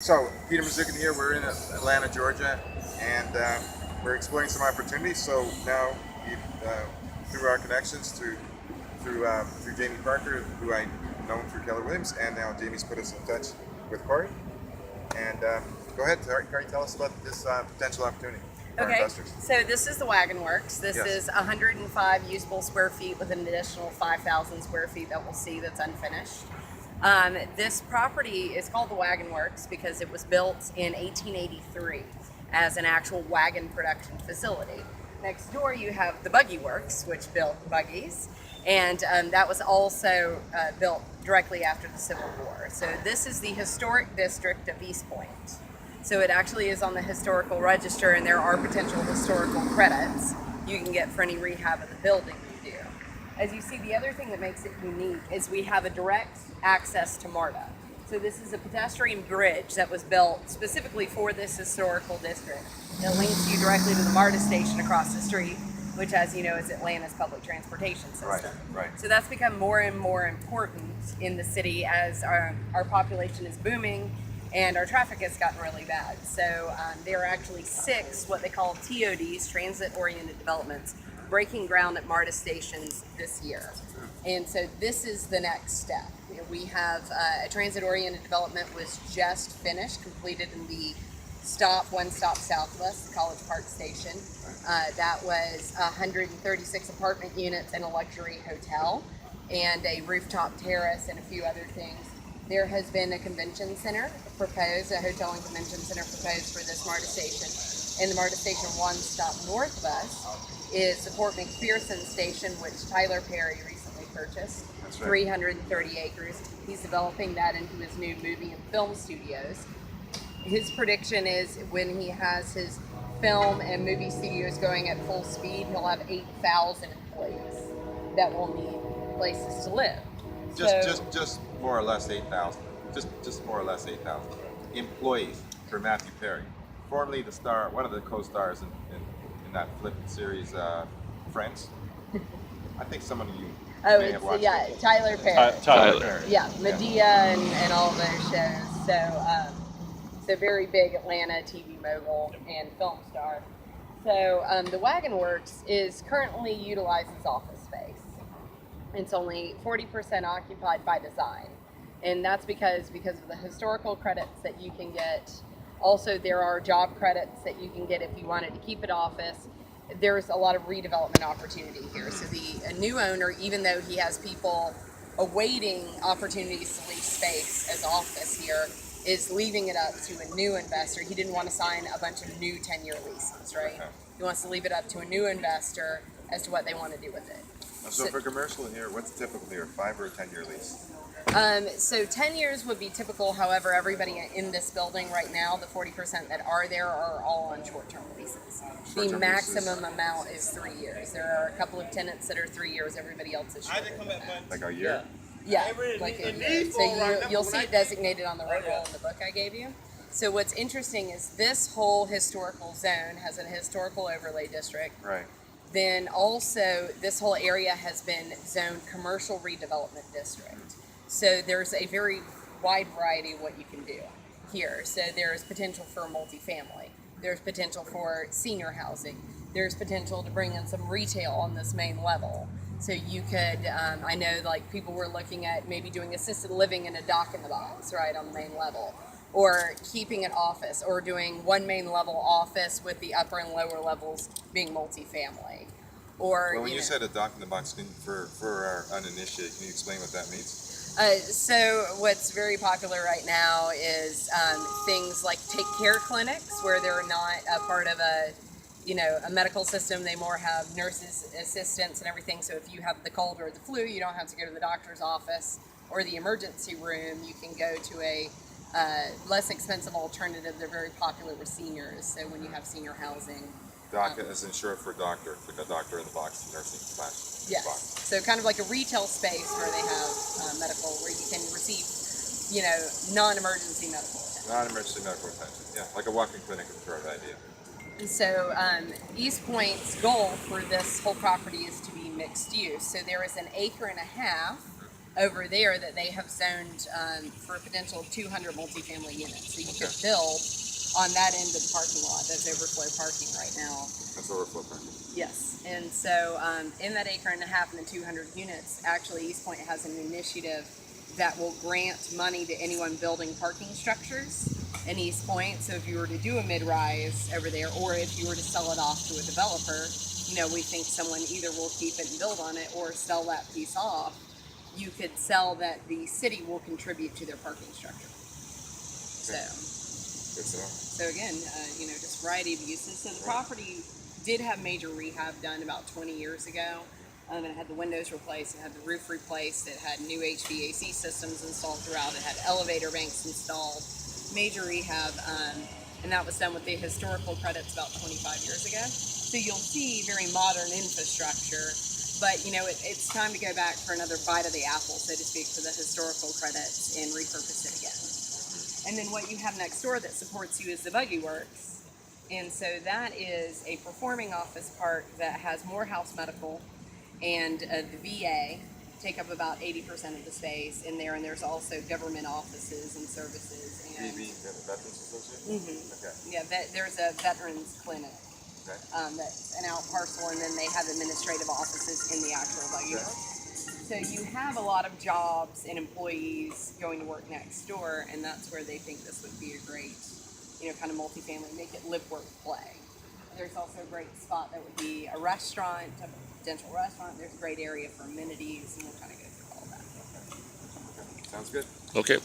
So, Peter Mazukin here. We're in Atlanta, Georgia, and we're exploring some opportunities. So now, through our connections, through Jamie Parker, who I known through Keller Williams, and now Jamie's put us in touch with Corey. And go ahead, Corey, tell us about this potential opportunity for our Okay, investors. so this is the Wagon Works. This Yes. is 105 usable square feet with an additional 5,000 square feet that we'll see that's unfinished. This property is called the Wagon Works because it was built in 1883 as an actual wagon production facility. Next door you have the Buggy Works, which built buggies, and that was also built directly after the Civil War. So this is the historic district of East Point. So it actually is on the historical register, and there are potential historical credits you can get for any rehab of the building you do. As you see, the other thing that makes it unique is we have a direct access to MARTA. So this is a pedestrian bridge that was built specifically for this historical district that links you directly to the MARTA station across the street, which, as you know, is Atlanta's public transportation system. Right. So that's become more and more important in the city as our population is booming and our traffic has gotten really bad. So there are actually 6 what they call TODs, transit-oriented developments, breaking ground at MARTA stations this year. And so this is the next step. We have a transit-oriented development was just finished, completed in the one stop southwest, College Park Station. That was 136 apartment units and a luxury hotel and a rooftop terrace and a few other things. There has been a convention center proposed, a hotel and convention center proposed for this MARTA station. And the MARTA station one stop north of us is the Fort McPherson station, which Tyler Perry recently purchased. That's right. 330 acres. He's developing that into his new movie and film studios. His prediction is when he has his film and movie studios going at full speed, he'll have 8,000 employees that will need places to live. Just more or less 8,000. Just more or less 8,000 employees for Matthew Perry, formerly the star, one of the co-stars in that flip series, Friends. I think some of you may have watched it. Tyler Perry. Tyler Perry. Yeah, Medea and all those shows. So very big Atlanta TV mogul and film star. So the Wagon Works is currently utilized as office space. It's only 40% occupied by design. And that's because of the historical credits that you can get. Also, there are job credits that you can get if you wanted to keep it office. There's a lot of redevelopment opportunity here. So a new owner, even though he has people awaiting opportunities to lease space as office here, is leaving it up to a new investor. He didn't want to sign a bunch of new 10-year leases, right? Okay. He wants to leave it up to a new investor as to what they want to do with it. So for commercial here, what's typical here? 5 or a 10-year lease? So 10 years would be typical. However, everybody in this building right now, the 40% that are there, are all on short-term leases. The maximum amount is 3 years. There are a couple of tenants that are 3 years. Everybody else is shorter than that. Like a year? Yeah, like a year. So you'll see it designated on the red roll in the book I gave you. So what's interesting is this whole historical zone has a historical overlay district. Right. Then also this whole area has been zoned commercial redevelopment district. So there's a very wide variety of what you can do here. So there's potential for multifamily. There's potential for senior housing. There's potential to bring in some retail on this main level. So you could, I know like people were looking at maybe doing assisted living in a dock in the box, right, on the main level. Or keeping an office, or doing one main level office with the upper and lower levels being multifamily. Or Well, when you said a dock in the box, for our uninitiated, can you explain what that means? So what's very popular right now is things like take care clinics where they're not a part of a medical system. They more have nurses, assistants, and everything. So if you have the cold or the flu, you don't have to go to the doctor's office or the emergency room. You can go to a less expensive alternative. They're very popular with seniors. So when you have senior housing. Doc is in short for doctor, like a doctor in the box, nursing Yes. box. So kind of like a retail space where they have medical, where you can receive, non-emergency medical attention. Non-emergency medical attention, yeah, like a walk-in clinic is a sort of idea. So East Point's goal for this whole property is to be mixed use. So there is an 1.5 acres over there that they have zoned for a potential of 200 multifamily units. So you could build on that end of the parking lot. That's overflow parking right now. That's overflow parking. Yes, and so in that acre and a half and the 200 units, actually East Point has an initiative that will grant money to anyone building parking structures in East Point. So if you were to do a mid-rise over there, or if you were to sell it off to a developer, you know, we think someone either will keep it and build on it or sell that piece off. You could sell that the city will contribute to their parking structure. Okay. So, Good to know. so again, you know, just variety of uses. So the property did have major rehab done about 20 years ago. It had the windows replaced, it had the roof replaced, it had new HVAC systems installed throughout, it had elevator banks installed, major rehab, and that was done with the historical credits about 25 years ago. So you'll see very modern infrastructure, but you know, it's time to go back for another bite of the apple, so to speak, for the historical credits and repurpose it again. And then what you have next door that supports you is the Buggy Works. And so that is a performing office park that has Morehouse Medical and the VA take up about 80% of the space in there. And there's also government offices and services. And VB, the Veterans Association? Okay. yeah, there's a veterans clinic Okay. that's an out parcel, and then they have administrative offices in the actual Buggy Okay. Works. So you have a lot of jobs and employees going to work next door, and that's where they think this would be a great, you know, kind of multifamily, make it live, work, play. There's also a great spot that would be a restaurant, a potential restaurant. There's a great area for amenities, and we'll kind of go through all that. Okay. Sounds good. Okay.